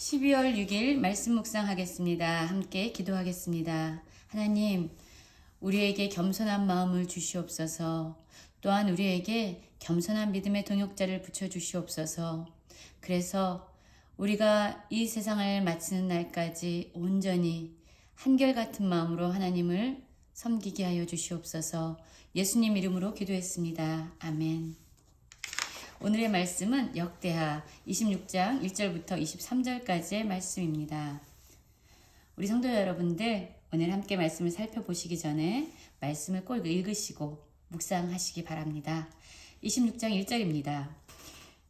12월 6일 말씀 묵상하겠습니다. 함께 기도하겠습니다. 하나님, 우리에게 겸손한 마음을 주시옵소서. 또한 우리에게 겸손한 믿음의 동역자를 붙여주시옵소서. 그래서 우리가 이 세상을 마치는 날까지 온전히 한결같은 마음으로 하나님을 섬기게 하여 주시옵소서. 예수님 이름으로 기도했습니다. 아멘. 오늘의 말씀은 역대하 26장 1절부터 23절까지의 말씀입니다. 우리 성도 여러분들, 오늘 함께 말씀을 살펴보시기 전에 말씀을 꼭 읽으시고 묵상하시기 바랍니다. 26장 1절입니다.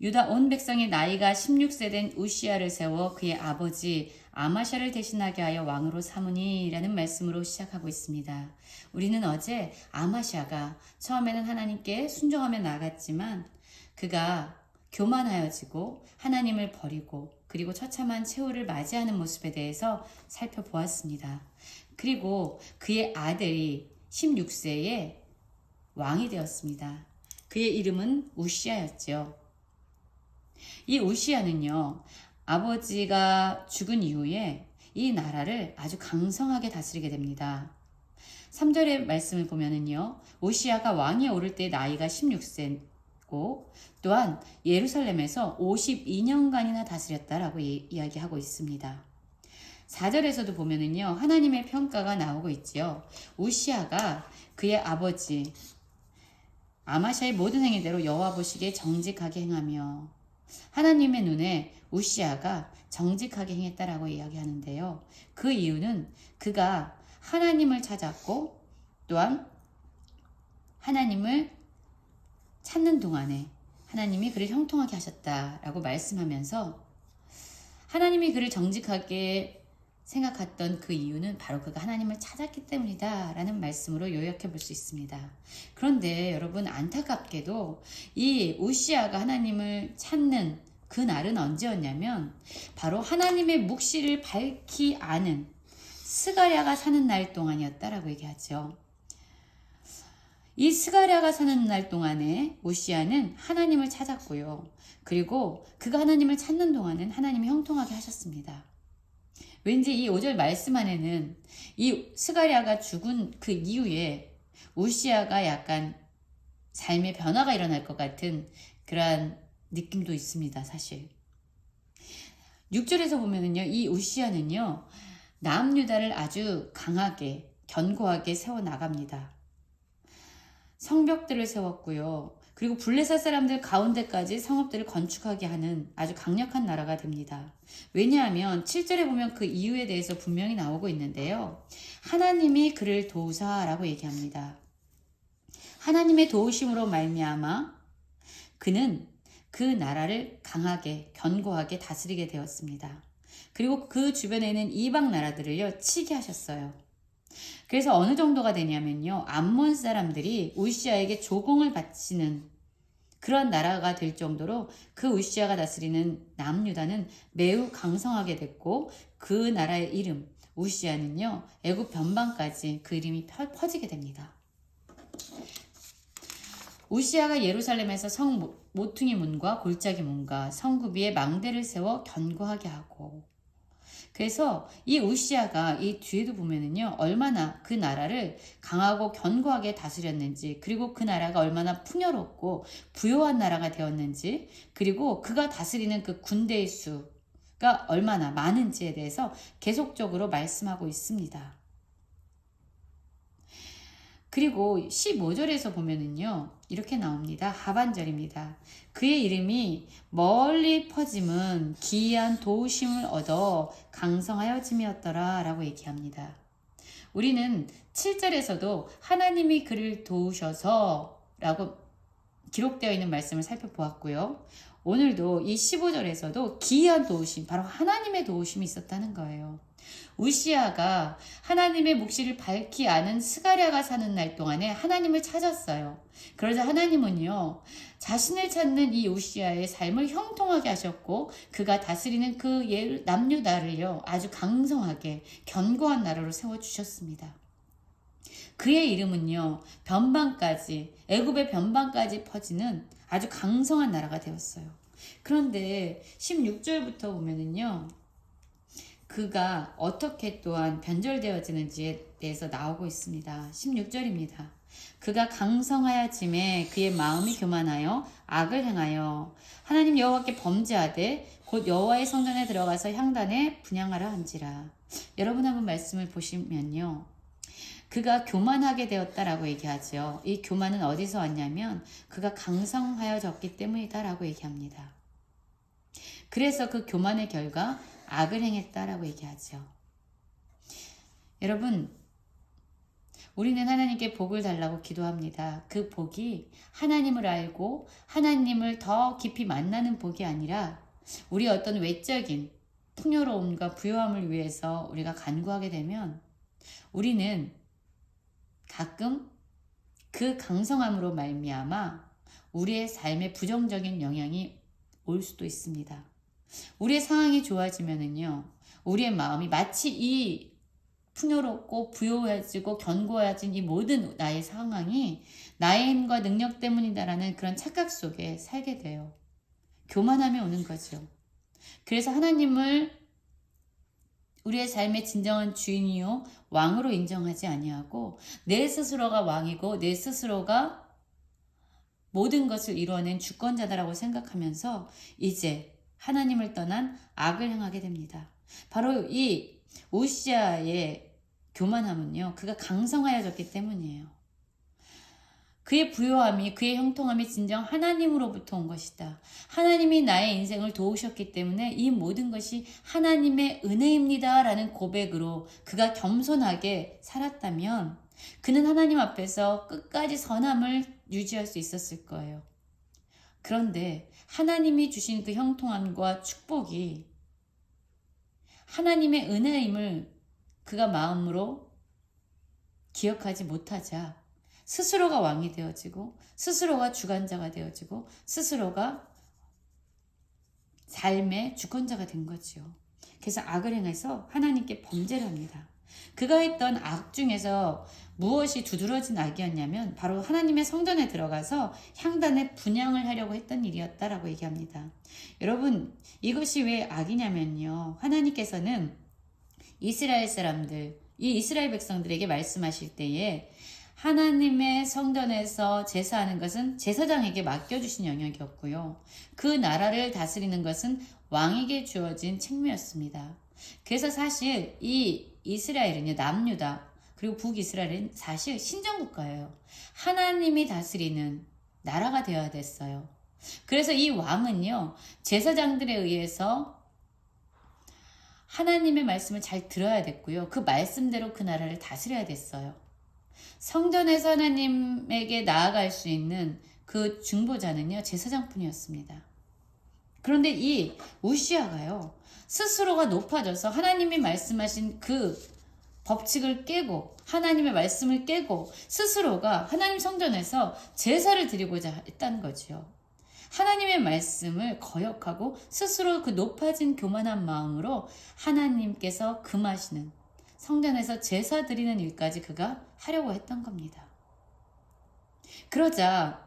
유다 온 백성이 나이가 16세 된 우시야를 세워 그의 아버지 아마샤를 대신하게 하여 왕으로 삼으니 라는 말씀으로 시작하고 있습니다. 우리는 어제 아마샤가 처음에는 하나님께 순종하며 나갔지만 그가 교만하여지고 하나님을 버리고 그리고 처참한 최후를 맞이하는 모습에 대해서 살펴보았습니다. 그리고 그의 아들이 16세에 왕이 되었습니다. 그의 이름은 우시야였죠. 이 우시야는요, 아버지가 죽은 이후에 이 나라를 아주 강성하게 다스리게 됩니다. 3절의 말씀을 보면은요, 우시야가 왕위에 오를 때 나이가 16세고 또한 예루살렘에서 52년간이나 다스렸다라고 이야기하고 있습니다. 4절에서도 보면은요, 하나님의 평가가 나오고 있지요. 우시야가 그의 아버지 아마샤의 모든 행위대로 여호와 보시기에 정직하게 행하며, 하나님의 눈에 우시야가 정직하게 행했다라고 이야기하는데요. 그 이유는 그가 하나님을 찾았고 또한 하나님을 찾는 동안에 하나님이 그를 형통하게 하셨다라고 말씀하면서, 하나님이 그를 정직하게 생각했던 그 이유는 바로 그가 하나님을 찾았기 때문이다 라는 말씀으로 요약해 볼 수 있습니다. 그런데 여러분, 안타깝게도 이 우시야가 하나님을 찾는 그 날은 언제였냐면 바로 하나님의 묵시를 밝히 아는 스가랴가 사는 날 동안이었다라고 얘기하죠. 이 스가랴가 사는 날 동안에 우시야는 하나님을 찾았고요. 그리고 그가 하나님을 찾는 동안은 하나님이 형통하게 하셨습니다. 왠지 이 5절 말씀 안에는 이 스가랴가 죽은 그 이후에 우시야가 약간 삶의 변화가 일어날 것 같은 그러한 느낌도 있습니다, 사실. 6절에서 보면은요, 이 우시야는요, 남유다를 아주 강하게, 견고하게 세워나갑니다. 성벽들을 세웠고요. 그리고 블레셋 사람들 가운데까지 성읍들을 건축하게 하는 아주 강력한 나라가 됩니다. 왜냐하면 7절에 보면 그 이유에 대해서 분명히 나오고 있는데요. 하나님이 그를 도우사라고 얘기합니다. 하나님의 도우심으로 말미암아 그는 그 나라를 강하게 견고하게 다스리게 되었습니다. 그리고 그 주변에 있는 이방 나라들을요, 치게 하셨어요. 그래서 어느 정도가 되냐면요, 암몬 사람들이 우시야에게 조공을 바치는 그런 나라가 될 정도로 그 우시야가 다스리는 남유다는 매우 강성하게 됐고, 그 나라의 이름 우시야는요, 애굽 변방까지 그 이름이 퍼지게 됩니다. 우시야가 예루살렘에서 성 모퉁이 문과 골짜기 문과 성구비에 망대를 세워 견고하게 하고, 그래서 이 우시야가 이 뒤에도 보면은요, 얼마나 그 나라를 강하고 견고하게 다스렸는지, 그리고 그 나라가 얼마나 풍요롭고 부요한 나라가 되었는지, 그리고 그가 다스리는 그 군대의 수가 얼마나 많은지에 대해서 계속적으로 말씀하고 있습니다. 그리고 15절에서 보면은요, 이렇게 나옵니다. 하반절입니다. 그의 이름이 멀리 퍼짐은 기이한 도우심을 얻어 강성하여짐이었더라 라고 얘기합니다. 우리는 7절에서도 하나님이 그를 도우셔서 라고 기록되어 있는 말씀을 살펴보았고요. 오늘도 이 15절에서도 기이한 도우심, 바로 하나님의 도우심이 있었다는 거예요. 우시야가 하나님의 묵시를 밝히 아는 스가랴가 사는 날 동안에 하나님을 찾았어요. 그러자 하나님은요, 자신을 찾는 이 우시야의 삶을 형통하게 하셨고, 그가 다스리는 그 남유다를요, 아주 강성하게 견고한 나라로 세워주셨습니다. 그의 이름은요, 변방까지, 애굽의 변방까지 퍼지는 아주 강성한 나라가 되었어요. 그런데 16절부터 보면은요, 그가 어떻게 또한 변절되어지는지에 대해서 나오고 있습니다. 16절입니다. 그가 강성하여짐에 그의 마음이 교만하여 악을 행하여 하나님 여호와께 범죄하되 곧 여호와의 성전에 들어가서 향단에 분향하라 한지라. 여러분 한번 말씀을 보시면요. 그가 교만하게 되었다라고 얘기하죠. 이 교만은 어디서 왔냐면 그가 강성하여졌기 때문이다라고 얘기합니다. 그래서 그 교만의 결과 악을 행했다라고 얘기하죠. 여러분, 우리는 하나님께 복을 달라고 기도합니다. 그 복이 하나님을 알고 하나님을 더 깊이 만나는 복이 아니라 우리 어떤 외적인 풍요로움과 부요함을 위해서 우리가 간구하게 되면 우리는 가끔 그 강성함으로 말미암아 우리의 삶에 부정적인 영향이 올 수도 있습니다. 우리의 상황이 좋아지면은요, 우리의 마음이 마치 이 풍요롭고 부요해지고 견고해진 이 모든 나의 상황이 나의 힘과 능력 때문이다라는 그런 착각 속에 살게 돼요. 교만함이 오는 거죠. 그래서 하나님을 우리의 삶의 진정한 주인이요 왕으로 인정하지 아니하고 내 스스로가 왕이고 내 스스로가 모든 것을 이루어낸 주권자다라고 생각하면서 이제 하나님을 떠난 악을 행하게 됩니다. 바로 이 우시아의 교만함은요, 그가 강성하여졌기 때문이에요. 그의 부요함이, 그의 형통함이 진정 하나님으로부터 온 것이다. 하나님이 나의 인생을 도우셨기 때문에 이 모든 것이 하나님의 은혜입니다 라는 고백으로 그가 겸손하게 살았다면 그는 하나님 앞에서 끝까지 선함을 유지할 수 있었을 거예요. 그런데 하나님이 주신 그 형통함과 축복이 하나님의 은혜임을 그가 마음으로 기억하지 못하자 스스로가 왕이 되어지고 스스로가 주관자가 되어지고 스스로가 삶의 주권자가 된 거지요. 그래서 악을 행해서 하나님께 범죄를 합니다. 그가 했던 악 중에서 무엇이 두드러진 악이었냐면 바로 하나님의 성전에 들어가서 향단에 분향을 하려고 했던 일이었다라고 얘기합니다. 여러분, 이것이 왜 악이냐면요, 하나님께서는 이스라엘 사람들, 이 이스라엘 백성들에게 말씀하실 때에 하나님의 성전에서 제사하는 것은 제사장에게 맡겨주신 영역이었고요. 그 나라를 다스리는 것은 왕에게 주어진 책무였습니다. 그래서 사실 이 이스라엘은요, 남유다 그리고 북이스라엘은 사실 신정국가예요. 하나님이 다스리는 나라가 되어야 됐어요. 그래서 이 왕은요, 제사장들에 의해서 하나님의 말씀을 잘 들어야 됐고요. 그 말씀대로 그 나라를 다스려야 됐어요. 성전에서 하나님에게 나아갈 수 있는 그 중보자는요, 제사장뿐이었습니다. 그런데 이 우시아가요, 스스로가 높아져서 하나님이 말씀하신 그 법칙을 깨고 하나님의 말씀을 깨고 스스로가 하나님 성전에서 제사를 드리고자 했다는 거죠. 하나님의 말씀을 거역하고 스스로 그 높아진 교만한 마음으로 하나님께서 금하시는 성전에서 제사 드리는 일까지 그가 하려고 했던 겁니다. 그러자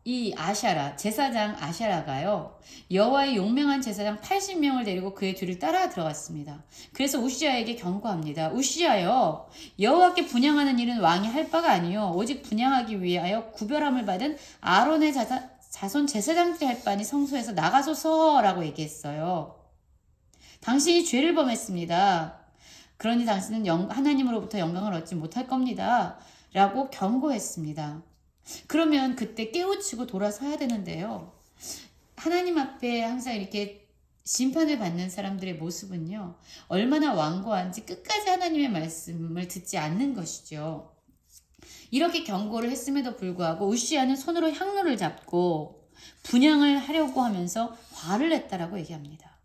이 아샤라, 제사장 아샤라가요, 여호와의 용맹한 제사장 80명을 데리고 그의 뒤를 따라 들어갔습니다. 그래서 우시아에게 경고합니다. 우시아여, 여호와께 분향하는 일은 왕이 할 바가 아니요 오직 분향하기 위하여 구별함을 받은 아론의 자손 제사장들이 할 바니 성소에서 나가소서라고 얘기했어요. 당신이 죄를 범했습니다. 그러니 당신은 하나님으로부터 영광을 얻지 못할 겁니다. 라고 경고했습니다. 그러면 그때 깨우치고 돌아서야 되는데요. 하나님 앞에 항상 이렇게 심판을 받는 사람들의 모습은요, 얼마나 완고한지 끝까지 하나님의 말씀을 듣지 않는 것이죠. 이렇게 경고를 했음에도 불구하고 우시아는 손으로 향로를 잡고 분향을 하려고 하면서 화를 냈다라고 얘기합니다.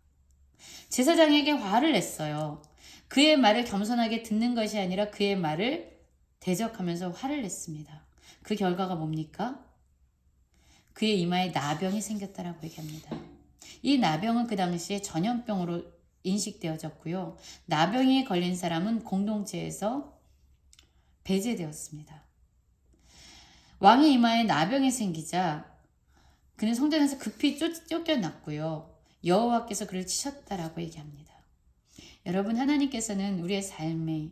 제사장에게 화를 냈어요. 그의 말을 겸손하게 듣는 것이 아니라 그의 말을 대적하면서 화를 냈습니다. 그 결과가 뭡니까? 그의 이마에 나병이 생겼다라고 얘기합니다. 이 나병은 그 당시에 전염병으로 인식되어졌고요. 나병이 걸린 사람은 공동체에서 배제되었습니다. 왕의 이마에 나병이 생기자 그는 성전에서 급히 쫓겨났고요. 여호와께서 그를 치셨다라고 얘기합니다. 여러분, 하나님께서는 우리의 삶에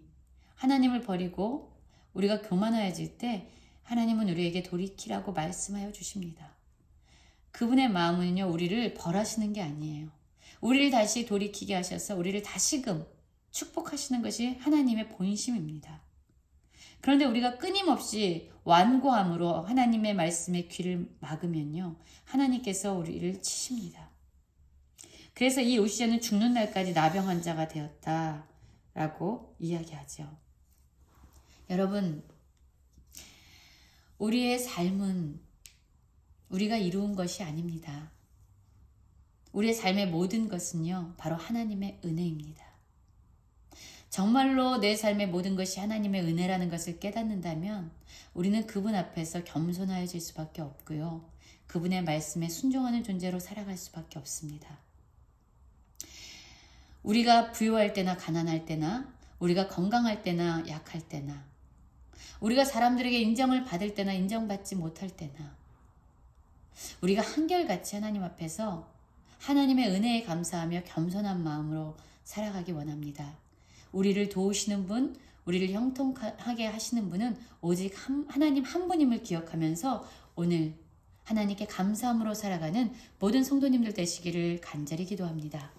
하나님을 버리고 우리가 교만하여질 때 하나님은 우리에게 돌이키라고 말씀하여 주십니다. 그분의 마음은요, 우리를 벌하시는 게 아니에요. 우리를 다시 돌이키게 하셔서 우리를 다시금 축복하시는 것이 하나님의 본심입니다. 그런데 우리가 끊임없이 완고함으로 하나님의 말씀에 귀를 막으면요, 하나님께서 우리를 치십니다. 그래서 이 우시아는 죽는 날까지 나병 환자가 되었다라고 이야기하죠. 여러분, 우리의 삶은 우리가 이루은 것이 아닙니다. 우리의 삶의 모든 것은요, 바로 하나님의 은혜입니다. 정말로 내 삶의 모든 것이 하나님의 은혜라는 것을 깨닫는다면 우리는 그분 앞에서 겸손하여질 수밖에 없고요. 그분의 말씀에 순종하는 존재로 살아갈 수밖에 없습니다. 우리가 부유할 때나 가난할 때나, 우리가 건강할 때나 약할 때나, 우리가 사람들에게 인정을 받을 때나 인정받지 못할 때나, 우리가 한결같이 하나님 앞에서 하나님의 은혜에 감사하며 겸손한 마음으로 살아가기 원합니다. 우리를 도우시는 분, 우리를 형통하게 하시는 분은 오직 하나님 한 분임을 기억하면서 오늘 하나님께 감사함으로 살아가는 모든 성도님들 되시기를 간절히 기도합니다.